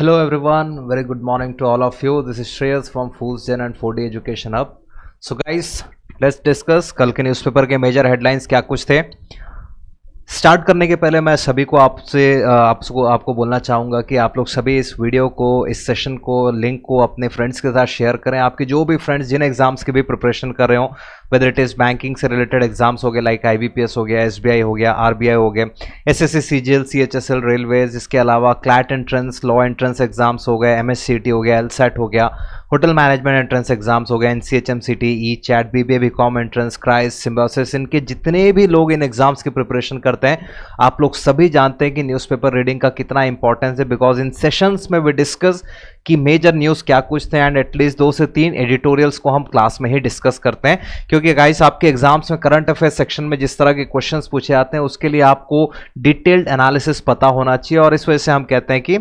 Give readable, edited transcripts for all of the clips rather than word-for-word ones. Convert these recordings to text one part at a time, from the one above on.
Hello everyone, very good morning to all of you. This is Shreyas from Fools Gen and 4D Education Hub. So guys, let's discuss कल के newspaper के major headlines क्या कुछ थे। Start करने के पहले मैं सभी को आपको बोलना चाहूँगा कि आप लोग सभी इस वीडियो को, इस सेशन को, लिंक को अपने फ्रेंड्स के साथ शेयर करें। आपके जो भी फ्रेंड्स जिन एग्जाम्स की भी प्रिपरेशन कर रहे हो, वेदर इट इज़ बैंकिंग से रिलेटेड एग्जाम्स हो गए लाइक IBPS हो गया, SBI हो गया, RBI हो गए, SSC CGL CHSL रेलवेज, इसके अलावा CLAT entrance, law entrance exams हो गए, MSCT हो गया, LSAT हो गया, होटल मैनेजमेंट एंट्रेंस एग्जाम्स हो गए, NCHMCT, E-CHAT, BBA BCom entrance, क्राइस, सिम्बायोसिस, इनके जितने भी लोग इन एग्जाम्स की प्रिपरेशन करते हैं, आप लोग सभी जानते हैं कि न्यूज़पेपर रीडिंग का कितना इंपॉर्टेंस है। बिकॉज इन सेशंस में वी डिस्कस कि मेजर न्यूज़ क्या कुछ थे एंड एटलीस्ट 2 से 3 एडिटोरियल्स को हम क्लास में ही डिस्कस करते हैं, क्योंकि गाइस आपके एग्जाम्स में करंट अफेयर सेक्शन में जिस तरह के क्वेश्चंस पूछे जाते हैं उसके लिए आपको डिटेल्ड एनालिसिस पता होना चाहिए। और इस वजह से हम कहते हैं कि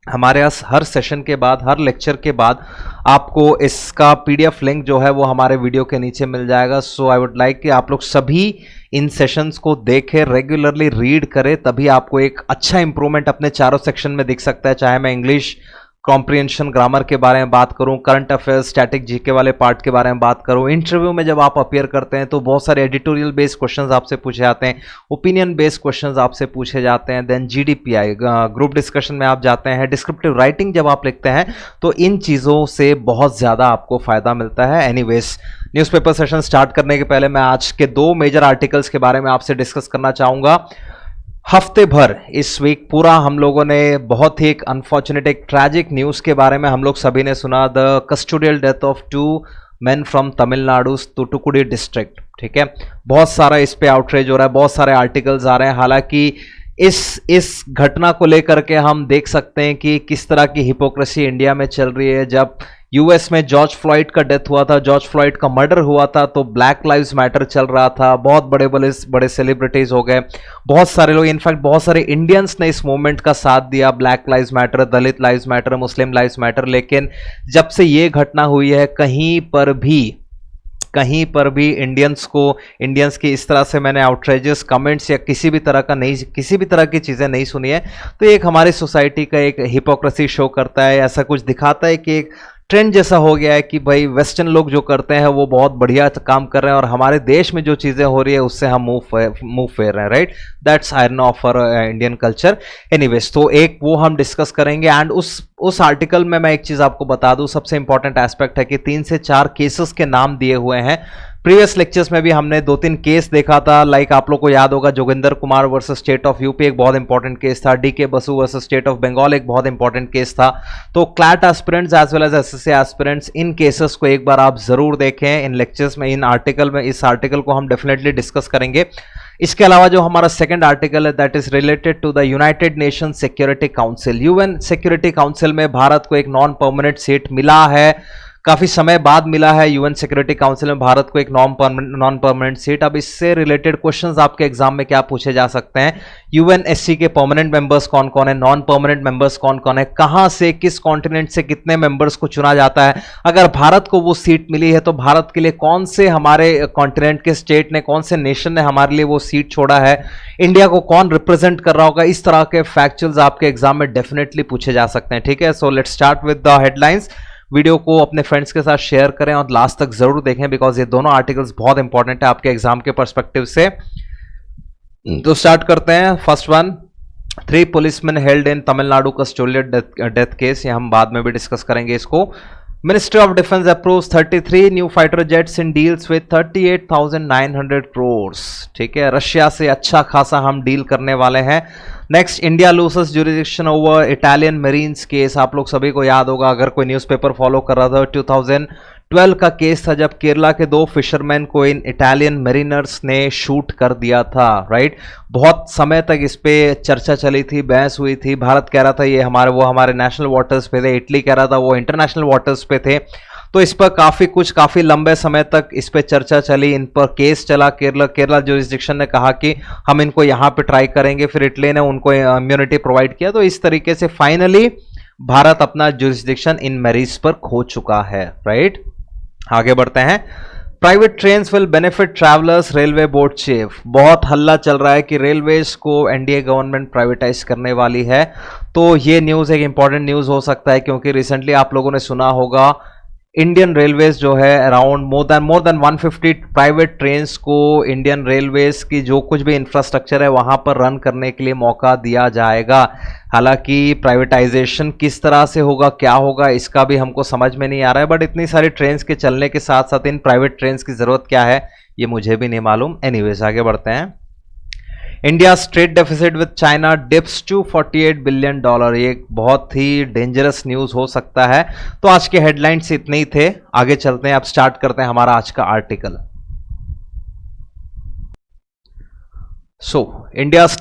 हमारे यहाँ हर सेशन के बाद, हर लेक्चर के बाद आपको इसका PDF लिंक जो है वो हमारे वीडियो के नीचे मिल जाएगा। सो आई वुड लाइक कि आप लोग सभी इन सेशंस को देखें, रेगुलरली रीड करें, तभी आपको एक अच्छा इंप्रूवमेंट अपने चारों सेक्शन में दिख सकता है। चाहे मैं इंग्लिश कॉम्प्रिहेंशन, ग्रामर के बारे में बात करूं, करंट अफेयर्स, स्टैटिक जीके वाले पार्ट के बारे में बात करूं, इंटरव्यू में जब आप अपीयर करते हैं तो बहुत सारे एडिटोरियल बेस्ड क्वेश्चंस आपसे पूछे जाते हैं, ओपिनियन बेस्ड क्वेश्चंस आपसे पूछे जाते हैं, देन GDPI ग्रुप डिस्कशन में आप जाते हैं, डिस्क्रिप्टिव राइटिंग जब आप लिखते हैं तो इन चीज़ों से बहुत ज़्यादा आपको फायदा मिलता है। एनीवेज, न्यूज़पेपर सेशन स्टार्ट करने के पहले मैं आज के 2 मेजर आर्टिकल्स के बारे में आपसे डिस्कस करना चाहूँगा। हफ्ते भर इस वीक पूरा हम लोगों ने बहुत ही एक अनफॉर्चुनेट, एक ट्रैजिक न्यूज़ के बारे में हम लोग सभी ने सुना, the custodial death of 2 main from Tamil Nadu, Thoothukudi district. ठीक है, बहुत सारा इस पे आउटरीच हो रहा है, बहुत सारे आर्टिकल्स आ रहे हैं। हालांकि इस घटना को लेकर के हम देख सकते हैं कि किस तरह की हिपोक्रेसी इंडिया में चल रही है। जब US में जॉर्ज फ्लॉयड का डेथ हुआ था, जॉर्ज फ्लॉयड का मर्डर हुआ था, तो ब्लैक लाइव्स मैटर चल रहा था, बहुत बड़े बड़े सेलिब्रिटीज हो गए, बहुत सारे लोग, इनफैक्ट बहुत सारे इंडियंस ने इस मूवमेंट का साथ दिया, ब्लैक लाइव्स मैटर, दलित लाइव्स मैटर, मुस्लिम लाइव्स मैटर। लेकिन जब से ये घटना हुई है कहीं पर भी इंडियंस की इस तरह से मैंने आउटरेजियस कमेंट्स या किसी भी तरह की चीज़ें नहीं सुनी है। तो एक हमारी सोसाइटी का एक हिपोक्रेसी शो करता है, ऐसा कुछ दिखाता है कि एक ट्रेंड जैसा हो गया है कि भाई वेस्टर्न लोग जो करते हैं वो बहुत बढ़िया काम कर रहे हैं और हमारे देश में जो चीज़ें हो रही है उससे हम मुंह फेर रहे हैं। Right, that's iron of our Indian culture. Anyways, तो एक वो हम डिस्कस करेंगे। एंड उस आर्टिकल में मैं एक चीज़ आपको बता दूं, सबसे इंपॉर्टेंट एस्पेक्ट है कि 3 से 4 केसेस के नाम दिए हुए हैं। प्रीवियस लेक्चर्स में भी हमने 2-3 केस देखा था, लाइक आप लोग को याद होगा Joginder Kumar versus state of UP एक बहुत इंपॉर्टेंट केस था, DK Basu versus state of Bengal एक बहुत इंपॉर्टेंट केस था। तो CLAT aspirants as well as SSC aspirants, इन केसेस को एक बार आप जरूर देखें इन लेक्चर्स में, इस आर्टिकल को हम डेफिनेटली डिस्कस करेंगे। इसके अलावा जो हमारा सेकंड आर्टिकल है that is related to the United Nation Security Council. UN security council में भारत को एक नॉन परमानेंट सीट मिला है, काफी समय बाद मिला है। UN सिक्योरिटी काउंसिल में भारत को एक नॉन परमानेंट सीट। अब इससे रिलेटेड क्वेश्चंस आपके एग्जाम में क्या पूछे जा सकते हैं, UNSC के परमानेंट मेंबर्स कौन कौन है, नॉन परमानेंट मेंबर्स कौन कौन है, कहां से, किस कॉन्टिनेंट से कितने मेंबर्स को चुना जाता है, अगर भारत को वो सीट मिली है तो भारत के लिए कौन से हमारे कॉन्टिनेंट के स्टेट ने, कौन से नेशन ने हमारे लिए वो सीट छोड़ा है, इंडिया को कौन रिप्रेजेंट कर रहा होगा। इस तरह के फैक्चुअल्स आपके एग्जाम में डेफिनेटली पूछे जा सकते हैं। ठीक है, so let's start with the headlines. Video को अपने फ्रेंड्स के साथ शेयर करें और लास्ट तक जरूर देखें, बिकॉज ये दोनों आर्टिकल्स बहुत इंपॉर्टेंट है आपके एग्जाम के पर्सपेक्टिव से। तो स्टार्ट करते हैं। First one, 3 policeman held in Tamil Nadu custodial death case, ये हम बाद में भी डिस्कस करेंगे इसको। Ministry of defence approves 33 new fighter jets in deals with 38,900 crores। ठीक है, रशिया से अच्छा खासा हम डील करने वाले हैं। Next, India loses jurisdiction over Italian marines case. आप लोग सभी को याद होगा, अगर कोई न्यूज़पेपर फॉलो कर रहा था, 2012 का केस था जब केरला के 2 फिशरमैन को इन इटालियन मरीनर्स ने शूट कर दिया था। राइट, बहुत समय तक इस पे चर्चा चली थी, बहस हुई थी। भारत कह रहा था ये हमारे नेशनल वाटर्स पे थे, इटली कह रहा था वो इंटरनेशनल वाटर्स पे थे। तो इस पर काफी लंबे समय तक इस पे चर्चा चली, इन पर केस चला। केरला जुरिस्डिक्शन ने कहा कि हम इनको यहाँ पे ट्राई करेंगे, फिर इटली ने उनको इम्यूनिटी प्रोवाइड किया। तो इस तरीके से फाइनली भारत अपना जुरिस्डिक्शन इन मैरीज पर खो चुका है। राइट, आगे बढ़ते हैं। Private trains will benefit travellers, railway board chief. बहुत हल्ला चल रहा है कि रेलवेज को एनडीए गवर्नमेंट प्राइवेटाइज करने वाली है। तो ये न्यूज़ एक इंपॉर्टेंट न्यूज़ हो सकता है, क्योंकि रिसेंटली आप लोगों ने सुना होगा इंडियन रेलवेज जो है around more than 150 private trains को इंडियन रेलवेज की जो कुछ भी इंफ्रास्ट्रक्चर है वहां पर रन करने के लिए मौका दिया जाएगा। हालांकि प्राइवेटाइजेशन किस तरह से होगा, क्या होगा, इसका भी हमको समझ में नहीं आ रहा है। बट इतनी सारी ट्रेन्स के चलने के साथ साथ इन प्राइवेट ट्रेन्स की जरूरत क्या है ये मुझे भी नहीं मालूम। एनीवेज आगे बढ़ते हैं। India trade deficit with China dips to $48 billion. ये एक बहुत ही डेंजरस न्यूज हो सकता है। तो आज के हेडलाइंस इतने ही थे, आगे चलते हैं। अब स्टार्ट करते हैं हमारा आज का article. So India's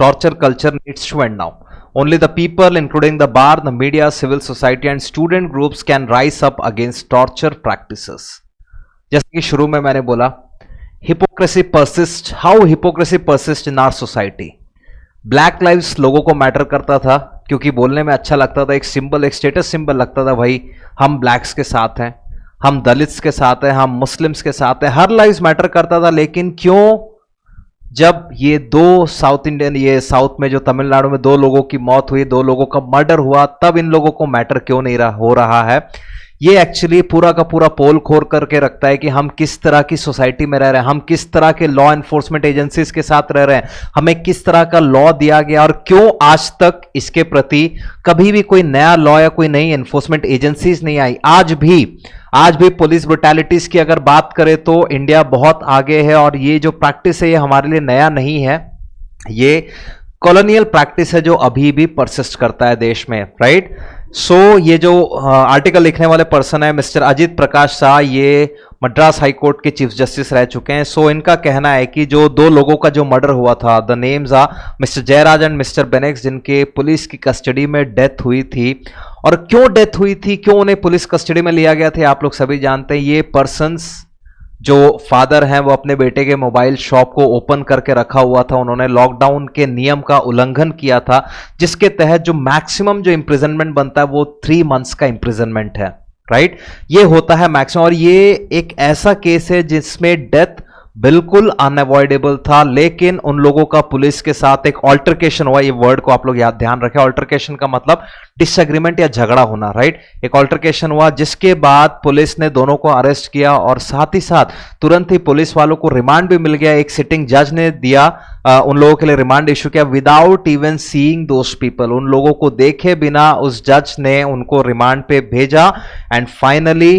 torture culture needs to end now. Only the people, including the bar, the media, civil society and student groups can rise up against torture practices. जैसे कि शुरू में मैंने बोला, hypocrisy persist, how hypocrisy persist in our society. Black lives लोगों को matter करता था क्योंकि बोलने में अच्छा लगता था, एक सिंबल, एक स्टेटस सिंबल लगता था, भाई हम ब्लैक्स के साथ हैं, हम दलित्स के साथ हैं, हम मुस्लिम्स के साथ हैं, हर लाइव्स मैटर करता था। लेकिन क्यों जब ये दो साउथ इंडियन, ये साउथ में जो तमिलनाडु में दो लोगों की मौत हुई, दो लोगों का मर्डर हुआ, तब इन लोगों को मैटर क्यों नहीं हो रहा है। ये एक्चुअली पूरा का पूरा पोल खोल करके रखता है कि हम किस तरह की सोसाइटी में रह रहे हैं, हम किस तरह के लॉ एनफोर्समेंट एजेंसीज के साथ रह रहे हैं, हमें किस तरह का लॉ दिया गया और क्यों आज तक इसके प्रति कभी भी कोई नया लॉ या कोई नई एनफोर्समेंट एजेंसीज नहीं आई। आज भी पुलिस ब्रुटैलिटीज की अगर बात करें तो इंडिया बहुत आगे है और ये जो प्रैक्टिस है ये हमारे लिए नया नहीं है, ये कॉलोनियल प्रैक्टिस है जो अभी भी परसिस्ट करता है देश में, राइट। सो ये जो आर्टिकल लिखने वाले पर्सन है मिस्टर अजित प्रकाश शाह, ये मद्रास हाई कोर्ट के चीफ जस्टिस रह चुके हैं। सो इनका कहना है कि जो दो लोगों का जो मर्डर हुआ था, the names are Mr Jayaraj and Mr Bennix, जिनके पुलिस की कस्टडी में डेथ हुई थी। और क्यों डेथ हुई थी, क्यों उन्हें पुलिस कस्टडी में लिया गया था, आप लोग सभी जानते हैं। ये पर्सन्स जो फादर हैं वो अपने बेटे के मोबाइल शॉप को ओपन करके रखा हुआ था, उन्होंने लॉकडाउन के नियम का उल्लंघन किया था, जिसके तहत जो मैक्सिमम जो इंप्रिजनमेंट बनता है वो 3 मंथ्स का इंप्रिजनमेंट है, राइट। ये होता है मैक्सिमम। और ये एक ऐसा केस है जिसमें डेथ बिल्कुल अनअवॉइडेबल था, लेकिन उन लोगों का पुलिस के साथ एक ऑल्टरकेशन हुआ। ये वर्ड को आप लोग याद ध्यान रखें, ऑल्टरकेशन का मतलब डिसएग्रीमेंट या झगड़ा होना, राइट। एक ऑल्टरकेशन हुआ जिसके बाद पुलिस ने दोनों को अरेस्ट किया और साथ ही साथ तुरंत ही पुलिस वालों को रिमांड भी मिल गया। एक सिटिंग जज ने दिया, उन लोगों के लिए रिमांड इशू किया without even seeing those people. उन लोगों को देखे बिना उस जज ने उनको रिमांड पे भेजा एंड फाइनली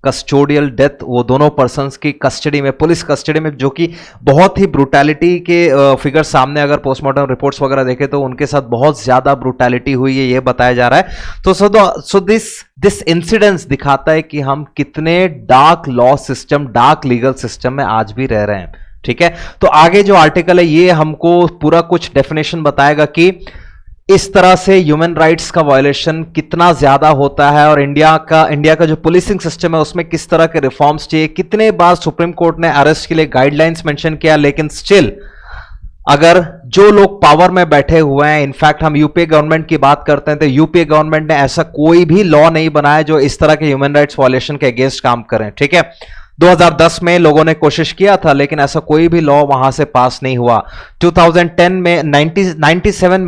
कस्टोडियल डेथ वो दोनों पर्सन्स की कस्टडी में, पुलिस कस्टडी में, जो कि बहुत ही ब्रूटैलिटी के फिगर सामने अगर पोस्टमार्टम रिपोर्ट्स वगैरह देखें तो उनके साथ बहुत ज्यादा ब्रूटैलिटी हुई है, ये बताया जा रहा है। तो सो दिस इंसिडेंस दिखाता है कि हम कितने dark law system, dark legal system में आज भी रह रहे हैं, ठीक है। तो आगे जो आर्टिकल है ये हमको पूरा कुछ डेफिनेशन बताएगा कि इस तरह से ह्यूमन राइट्स का वायलेशन कितना ज्यादा होता है और इंडिया का जो पुलिसिंग सिस्टम है उसमें किस तरह के रिफॉर्म्स चाहिए। कितने बार सुप्रीम कोर्ट ने अरेस्ट के लिए गाइडलाइंस मेंशन किया, लेकिन स्टिल अगर जो लोग पावर में बैठे हुए हैं, इनफैक्ट हम यूपीए गवर्नमेंट की बात करते हैं तो यूपीए गवर्नमेंट ने ऐसा कोई भी लॉ नहीं बनाया जो इस तरह के ह्यूमन राइट्स वायलेशन के अगेंस्ट काम करें, ठीक है। 2010 में लोगों ने कोशिश किया था लेकिन ऐसा कोई भी लॉ वहां से पास नहीं हुआ। 2010 में 97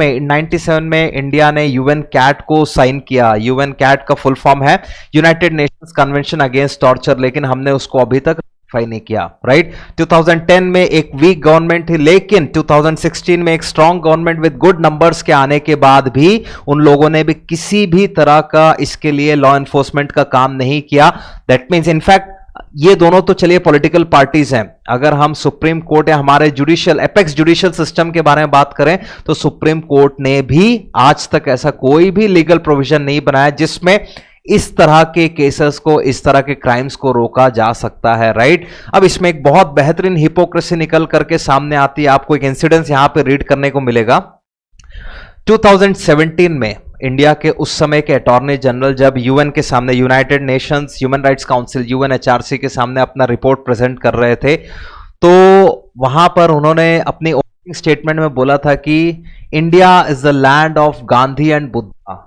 में इंडिया ने यूएन कैट को साइन किया। यूएन कैट का फुल फॉर्म है United Nations convention against torture, लेकिन हमने उसको अभी तक रेटिफाई नहीं किया, राइट। 2010 में एक वीक गवर्नमेंट थी, लेकिन 2016 में एक strong government with good numbers के आने के बाद भी उन लोगों ने भी किसी भी तरह का इसके लिए लॉ एनफोर्समेंट का काम नहीं किया। दैट मीन्स इनफैक्ट ये दोनों तो चलिए पॉलिटिकल पार्टीज हैं, अगर हम सुप्रीम कोर्ट या हमारे जुडिशियल एपेक्स जुडिशियल सिस्टम के बारे में बात करें तो सुप्रीम कोर्ट ने भी आज तक ऐसा कोई भी लीगल प्रोविजन नहीं बनाया जिसमें इस तरह के केसेस को, इस तरह के क्राइम्स को रोका जा सकता है, राइट। अब इसमें एक बहुत बेहतरीन हिपोक्रेसी निकल करके सामने आती है। आपको एक इंसिडेंस यहां पे रीड करने को मिलेगा। 2017 में इंडिया के उस समय के अटॉर्नी जनरल जब यूएन के सामने, United Nations human rights council UNHRC के सामने अपना रिपोर्ट प्रेजेंट कर रहे थे, तो वहां पर उन्होंने अपनी ओपनिंग स्टेटमेंट में बोला था कि India is the land of Gandhi and Buddha.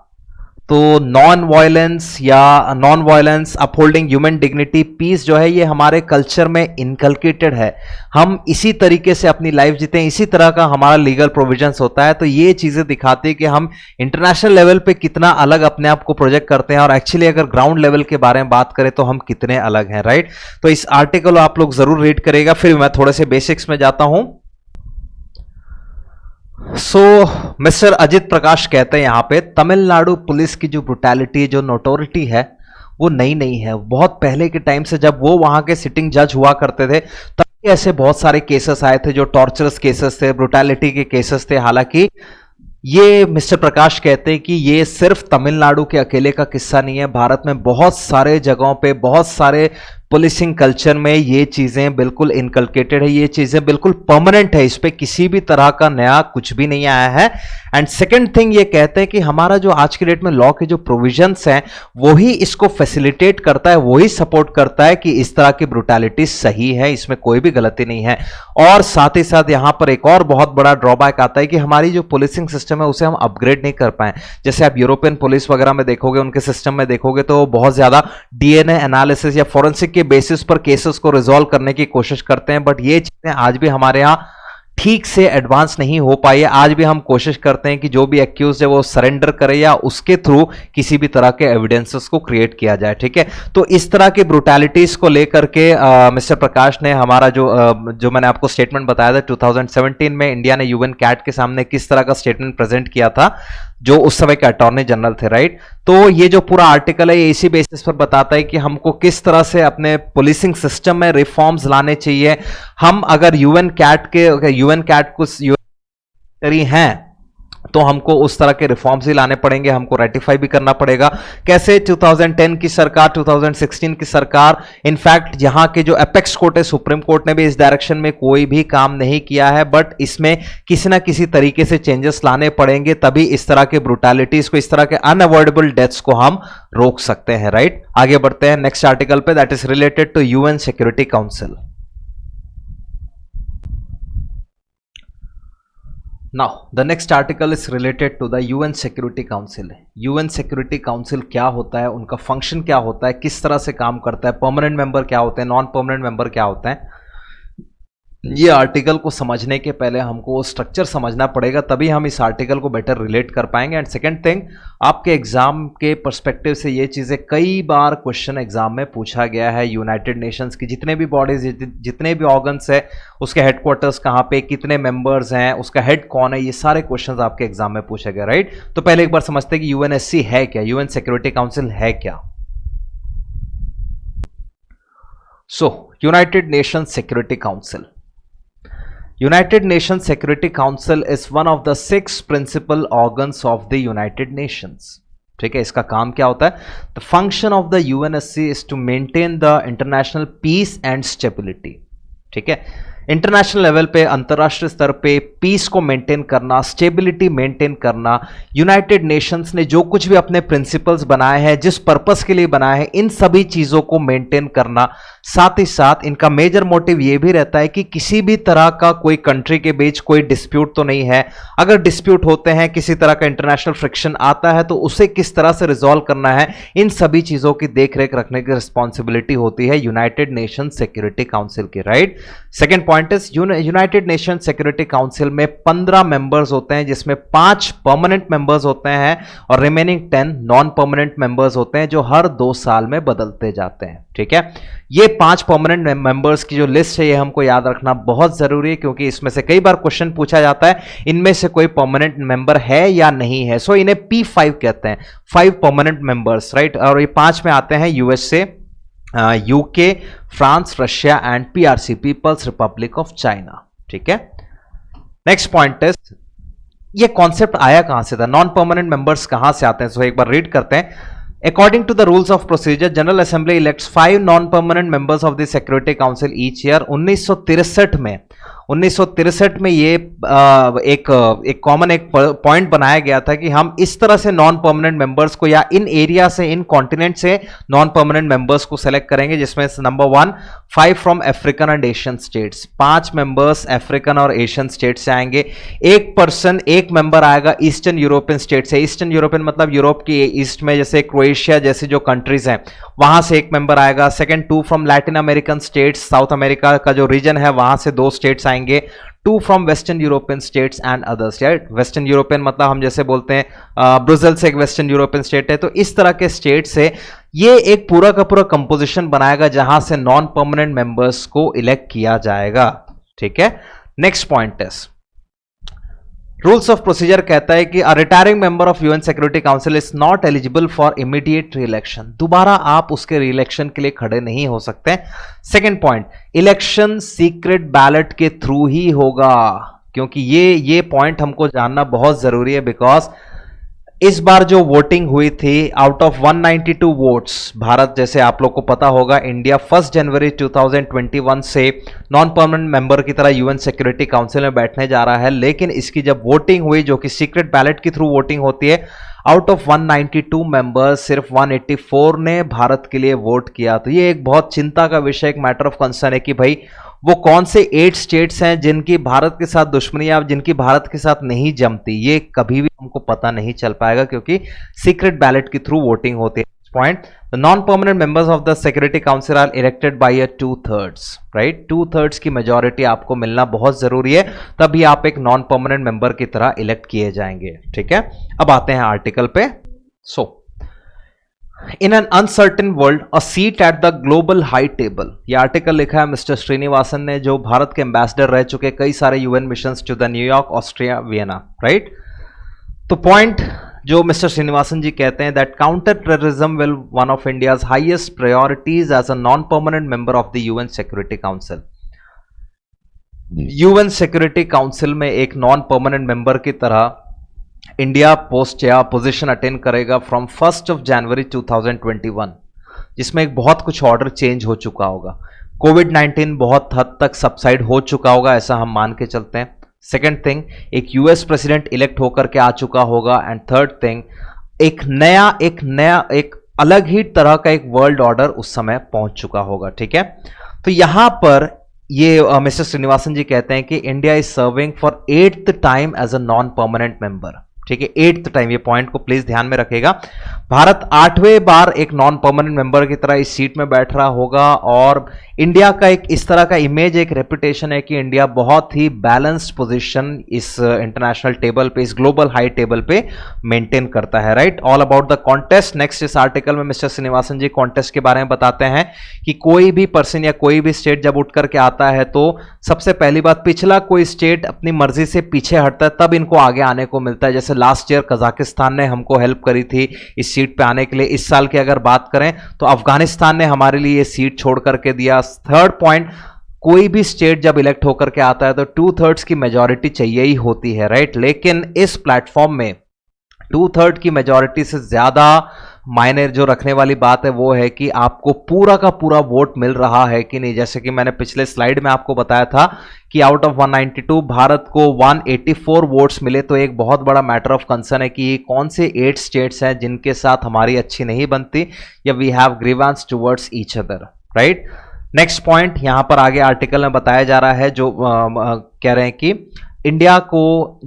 तो नॉन वायलेंस या non violence, upholding human dignity, peace जो है ये हमारे कल्चर में इनकलकेटेड है। हम इसी तरीके से अपनी लाइफ जीते हैं, इसी तरह का हमारा लीगल प्रोविजंस होता है। तो ये चीजें दिखाती है कि हम इंटरनेशनल लेवल पे कितना अलग अपने आप को प्रोजेक्ट करते हैं और एक्चुअली अगर ग्राउंड लेवल के बारे में बात करें तो हम कितने अलग हैं, राइट। तो इस आर्टिकल आप लोग जरूर रीड करेगा। फिर मैं थोड़े से बेसिक्स में जाता हूं। मिस्टर अजित प्रकाश कहते हैं यहां पे, तमिलनाडु पुलिस की जो ब्रुटैलिटी, जो नोटोरिटी है, वो नई नहीं है। बहुत पहले के टाइम से जब वो वहां के सिटिंग जज हुआ करते थे तब ऐसे बहुत सारे केसेस आए थे जो टॉर्चरस केसेस थे, ब्रुटैलिटी के केसेस थे। हालांकि ये मिस्टर प्रकाश कहते हैं कि ये सिर्फ तमिलनाडु के अकेले का किस्सा नहीं है। भारत में बहुत सारे जगहों पे, बहुत सारे पुलिसिंग कल्चर में ये चीजें बिल्कुल इनकलकेटेड है, ये चीजें बिल्कुल परमानेंट है, इस पे किसी भी तरह का नया कुछ भी नहीं आया है। एंड सेकंड थिंग ये कहते हैं कि हमारा जो आज के डेट में लॉ के जो प्रोविजंस हैं वही इसको फैसिलिटेट करता है, वही सपोर्ट करता है कि इस तरह की ब्रुटैलिटी सही है, इसमें कोई भी गलती नहीं है। और साथ ही साथ यहां पर एक और बहुत बड़ा ड्रॉबैक आता है कि हमारी जो पुलिसिंग सिस्टम है उसे हम अपग्रेड नहीं कर पाए। जैसे आप यूरोपियन पुलिस वगैरह में देखोगे, उनके सिस्टम में देखोगे तो बहुत ज्यादा डीएनए एनालिसिस या फोरेंसिक के बेसिस पर केसेस को रिजॉल्व करने की कोशिश करते हैं, बट ये चीजें आज भी हमारे यहां ठीक से एडवांस नहीं हो पाई है। आज भी हम कोशिश करते हैं कि जो भी एक्यूज है वो सरेंडर करे या उसके थ्रू किसी भी तरह के एविडेंसेस को क्रिएट किया जाए, ठीक है। तो इस तरह की ब्रुटैलिटीज को लेकर के मिस्टर प्रकाश ने हमारा जो मैंने आपको स्टेटमेंट बताया था 2017 में इंडिया ने यूएन कैट के सामने किस तरह का स्टेटमेंट प्रेजेंट किया था, जो उस समय के अटॉर्नी जनरल थे, राइट। तो ये जो पूरा आर्टिकल है ये इसी बेसिस पर बताता है कि हमको किस तरह से अपने पुलिसिंग सिस्टम में रिफॉर्म्स लाने चाहिए। हम अगर यूएन कैट को हैं तो हमको उस तरह के रिफॉर्म्स ही लाने पड़ेंगे, हमको रेटिफाई भी करना पड़ेगा। कैसे 2010 की सरकार, 2016 की सरकार, इनफैक्ट यहां के जो अपेक्स कोर्ट है, सुप्रीम कोर्ट ने भी इस डायरेक्शन में कोई भी काम नहीं किया है, बट इसमें किसी ना किसी तरीके से चेंजेस लाने पड़ेंगे, तभी इस तरह के ब्रुटैलिटीज को, इस तरह के अनअवॉइडेबल डेथ्स को हम रोक सकते हैं, राइट। आगे बढ़ते हैं नेक्स्ट आर्टिकल पे, that is related to UN security council. Now, the next article is related to the UN Security Council. UN Security Council क्या होता है, उनका फंक्शन क्या होता है, किस तरह से काम करता है, परमानेंट मेंबर क्या होते हैं, नॉन परमानेंट मेंबर क्या होते हैं। ये आर्टिकल को समझने के पहले हमको वो स्ट्रक्चर समझना पड़ेगा, तभी हम इस आर्टिकल को बेटर रिलेट कर पाएंगे। एंड सेकंड थिंग, आपके एग्जाम के पर्सपेक्टिव से ये चीज़ें कई बार क्वेश्चन एग्जाम में पूछा गया है। यूनाइटेड नेशंस की जितने भी बॉडीज, जितने भी ऑर्गन्स है, उसके हेडक्वार्टर्स कहाँ पे, कितने मेंबर्स हैं, उसका हेड कौन है, ये सारे क्वेश्चंस आपके एग्जाम में पूछे गए, राइट। तो पहले एक बार समझते हैं कि यूएनएससी है क्या, यूएन सिक्योरिटी काउंसिल है क्या। United Nations security council, United Nations Security Council is one of the 6 principal organs of the United Nations. ठीक है, इसका काम क्या होता है? The function of the UNSC is to maintain the international peace and stability. ठीक है, international level पे, अंतर्राष्ट्रीय स्तर पे पीस को मेंटेन करना, स्टेबिलिटी मेंटेन करना। यूनाइटेड नेशंस ने जो कुछ भी अपने प्रिंसिपल्स बनाए हैं, जिस पर्पस के लिए बनाए हैं, इन सभी चीजों को मेंटेन करना। साथ ही साथ इनका मेजर मोटिव ये भी रहता है कि किसी भी तरह का कोई कंट्री के बीच कोई डिस्प्यूट तो नहीं है। अगर डिस्प्यूट होते हैं, किसी तरह का इंटरनेशनल फ्रिक्शन आता है, तो उसे किस तरह से रिजॉल्व करना है, इन सभी चीजों की देखरेख रखने की रिस्पॉन्सिबिलिटी होती है यूनाइटेड नेशन सिक्योरिटी काउंसिल की, right. Second point is, United Nation Security council में 15 मेंबर्स होते हैं, जिसमें 5 परमानेंट मेंबर्स होते हैं और रिमेनिंग 10 नॉन परमानेंट मेंबर्स होते हैं, जो हर 2 साल में बदलते जाते हैं। ठीक है, ये 5 परमानेंट मेंबर्स की जो लिस्ट है, ये हमको याद रखना बहुत जरूरी है, क्योंकि इसमें से कई बार क्वेश्चन पूछा जाता है इनमें से कोई परमानेंट मेंबर है या नहीं है। सो इन्हें P5 कहते हैं, 5 परमानेंट मेंबर्स, राइट। और ये 5 में आते हैं USA, UK, France, Russia and PRC, people's republic of China. ठीक है, नेक्स्ट पॉइंट इज, ये कॉन्सेप्ट आया कहां से था, नॉन परमानेंट मेंबर्स कहां से आते हैं। सो एक बार रीड करते हैं। According to the rules of procedure, General Assembly elects 5 non-permanent members of the Security Council each year. 1963 में 1963 में ये एक कॉमन एक पॉइंट बनाया गया था कि हम इस तरह से नॉन परमानेंट मेंबर्स को या इन एरिया से, इन कॉन्टिनेंट से नॉन परमानेंट मेंबर्स को सेलेक्ट करेंगे, जिसमें number 1 5 from African and Asian states, 5 members African और एशियन स्टेट से आएंगे। एक मेंबर आएगा ईस्टर्न यूरोपियन स्टेट से। ईस्टर्न यूरोपियन मतलब यूरोप के ईस्ट में जैसे क्रोएशिया जैसे जो कंट्रीज हैं वहां से एक मेंबर आएगा। Second 2 from Latin American states, south America का जो रीजन है वहां से 2 स्टेट्स आएंगे। 2 from western European states and others, right. Western European मतलब हम जैसे बोलते हैं ब्राजील से एक वेस्टर्न यूरोपियन स्टेट है, तो इस तरह के स्टेट से ये एक पूरा का पूरा कंपोजिशन बनाएगा जहां से नॉन परमानेंट मेंबर्स को इलेक्ट किया जाएगा, ठीक है। Next point is rules of procedure कहता है कि a retiring member of UN security council is not eligible for immediate re-election, दोबारा आप उसके री-इलेक्शन के लिए खड़े नहीं हो सकते। Second point, election secret ballot के थ्रू ही होगा, क्योंकि ये पॉइंट हमको जानना बहुत जरूरी है, बिकॉज इस बार जो वोटिंग हुई थी आउट ऑफ 192 वोट्स, भारत जैसे आप लोग को पता होगा इंडिया 1 जनवरी 2021 से नॉन परमानेंट मेंबर की तरह यूएन सिक्योरिटी काउंसिल में बैठने जा रहा है, लेकिन इसकी जब वोटिंग हुई जो कि सीक्रेट बैलेट के थ्रू वोटिंग होती है, आउट ऑफ 192 मेंबर्स सिर्फ 184 ने भारत के लिए वोट किया। तो ये एक बहुत चिंता का विषय, एक मैटर ऑफ कंसर्न है कि भाई वो कौन से 8 स्टेट्स हैं जिनकी भारत के साथ दुश्मनी या जिनकी भारत के साथ नहीं जमती, ये कभी भी हमको पता नहीं चल पाएगा क्योंकि सीक्रेट बैलेट के थ्रू वोटिंग होती है। Point, the non permanent members of the security council are elected by a 2/3, right. 2/3 की मेजॉरिटी आपको मिलना बहुत जरूरी है, तभी आप एक नॉन परमानेंट मेंबर की तरह इलेक्ट किए जाएंगे, ठीक है। अब आते हैं आर्टिकल पे। In an uncertain world, a seat at the global high table, यह आर्टिकल लिखा है मिस्टर श्रीनिवासन ने, जो भारत के एम्बेसडर रह चुके कई सारे UN missions to the New York, Austria, Vienna, right. तो पॉइंट जो मिस्टर श्रीनिवासन जी कहते हैं that counter terrorism will one of India's highest priorities as a non permanent member of the UN security council. UN security council में एक non permanent member की तरह India post या position attend करेगा from 1 January 2021, जिसमें एक बहुत कुछ ऑर्डर चेंज हो चुका होगा। कोविड-19 बहुत हद तक सबसाइड हो चुका होगा, ऐसा हम मान के चलते हैं। सेकेंड थिंग, एक यूएस प्रेसिडेंट इलेक्ट होकर के आ चुका होगा। एंड थर्ड थिंग, एक अलग ही तरह का एक वर्ल्ड ऑर्डर उस समय पहुंच चुका होगा, ठीक है। तो यहां पर ये मिस्टर श्रीनिवासन जी कहते हैं कि India is serving for 8th time as a non permanent member, ठीक है। 8th टाइम, ये पॉइंट को प्लीज ध्यान में रखेगा। भारत 8वें बार एक नॉन परमानेंट मेंबर की तरह इस सीट में बैठ रहा होगा, और इंडिया का एक इस तरह का इमेज, एक रेपुटेशन है कि इंडिया बहुत ही बैलेंस्ड पोजीशन इस इंटरनेशनल टेबल पे, इस ग्लोबल हाई टेबल पे मेंटेन करता है, right. All about the contest. Next इस आर्टिकल में मिस्टर श्रीनिवासन जी कॉन्टेस्ट के बारे में बताते हैं कि कोई भी पर्सन या कोई भी स्टेट जब उठ करके आता है तो सबसे पहली बात, पिछला कोई स्टेट अपनी मर्जी से पीछे हटता है तब इनको आगे आने को मिलता है। जैसे लास्ट ईयर कजाकिस्तान ने हमको हेल्प करी थी इस सीट पे आने के लिए। इस साल की अगर बात करें तो अफगानिस्तान ने हमारे लिए ये सीट छोड़ करके दिया। थर्ड पॉइंट, कोई भी स्टेट जब इलेक्ट होकर के आता है तो 2/3 की मेजॉरिटी चाहिए ही होती है, राइट। लेकिन इस प्लेटफॉर्म में 2/3 की मेजॉरिटी से ज्यादा मायने जो रखने वाली बात है वो है कि आपको पूरा का पूरा वोट मिल रहा है कि नहीं। जैसे कि मैंने पिछले स्लाइड में आपको बताया था कि आउट ऑफ 192 भारत को 184 वोट्स मिले, तो एक बहुत बड़ा मैटर ऑफ कंसर्न है कि कौन से 8 स्टेट्स हैं जिनके साथ हमारी अच्छी नहीं बनती या we have grievance towards each other, right. Next point यहां पर आगे आर्टिकल में बताया जा रहा है, जो कह रहे हैं कि इंडिया को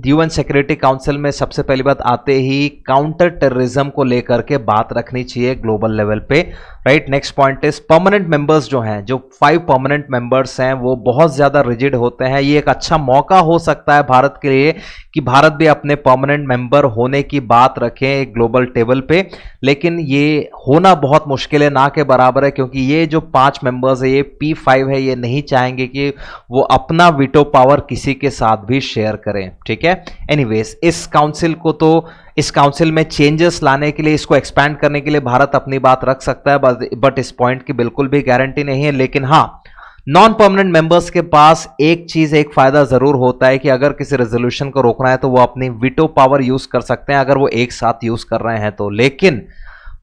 यूएन सिक्योरिटी काउंसिल में सबसे पहली बात आते ही काउंटर टेररिज्म को लेकर के बात रखनी चाहिए ग्लोबल लेवल पे, right. Next point is permanent members जो हैं, जो 5 परमानेंट मेंबर्स हैं वो बहुत ज्यादा रिजिड होते हैं। ये एक अच्छा मौका हो सकता है भारत के लिए कि भारत भी अपने परमानेंट मेंबर होने की बात रखें एक ग्लोबल टेबल पे, लेकिन ये होना बहुत मुश्किल है, ना के बराबर है, क्योंकि ये जो 5 मेंबर्स है, ये P5 है, ये नहीं चाहेंगे कि वो अपना वीटो पावर किसी के साथ भी शेयर करें, ठीक है। एनीवेज, इस काउंसिल में चेंजेस लाने के लिए, इसको एक्सपैंड करने के लिए भारत अपनी बात रख सकता है, बट इस पॉइंट की बिल्कुल भी गारंटी नहीं है। लेकिन हाँ, नॉन परमानेंट मेंबर्स के पास एक फायदा जरूर होता है कि अगर किसी रेजोल्यूशन को रोकना है तो वो अपनी वीटो पावर यूज कर सकते हैं, अगर वो एक साथ यूज कर रहे हैं तो। लेकिन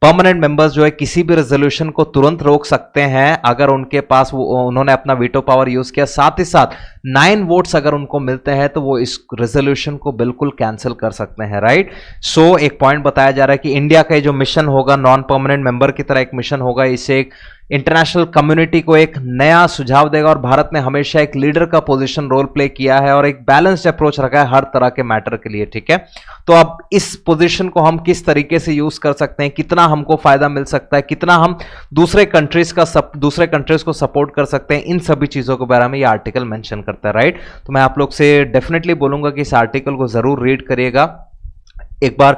परमानेंट मेंबर्स जो है किसी भी रेजोल्यूशन को तुरंत रोक सकते हैं अगर उनके पास उन्होंने अपना वीटो पावर यूज किया। साथ ही साथ 9 वोट्स अगर उनको मिलते हैं तो वो इस रेजोल्यूशन को बिल्कुल कैंसिल कर सकते हैं, राइट। सो एक पॉइंट बताया जा रहा है कि इंडिया का जो मिशन होगा नॉन परमानेंट मेंबर की तरह एक मिशन होगा, इसे एक इंटरनेशनल कम्युनिटी को एक नया सुझाव देगा। और भारत ने हमेशा एक लीडर का पोजीशन रोल प्ले किया है और एक बैलेंस्ड अप्रोच रखा है हर तरह के मैटर के लिए, ठीक है। तो अब इस पोजीशन को हम किस तरीके से यूज कर सकते हैं, कितना हमको फायदा मिल सकता है, कितना हम दूसरे कंट्रीज को सपोर्ट कर सकते हैं, इन सभी चीजों के बारे में ये आर्टिकल मेंशन करता है, राइट। तो मैं आप लोग से डेफिनेटली बोलूंगा कि इस आर्टिकल को जरूर रीड करिएगा एक बार।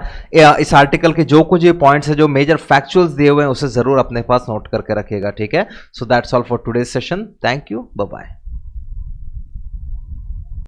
इस आर्टिकल के जो कुछ ये पॉइंट्स है, जो मेजर फैक्चुअल्स दिए हुए हैं, उसे जरूर अपने पास नोट करके रखिएगा, ठीक है। So that's all for today's session. Thank you, bye bye.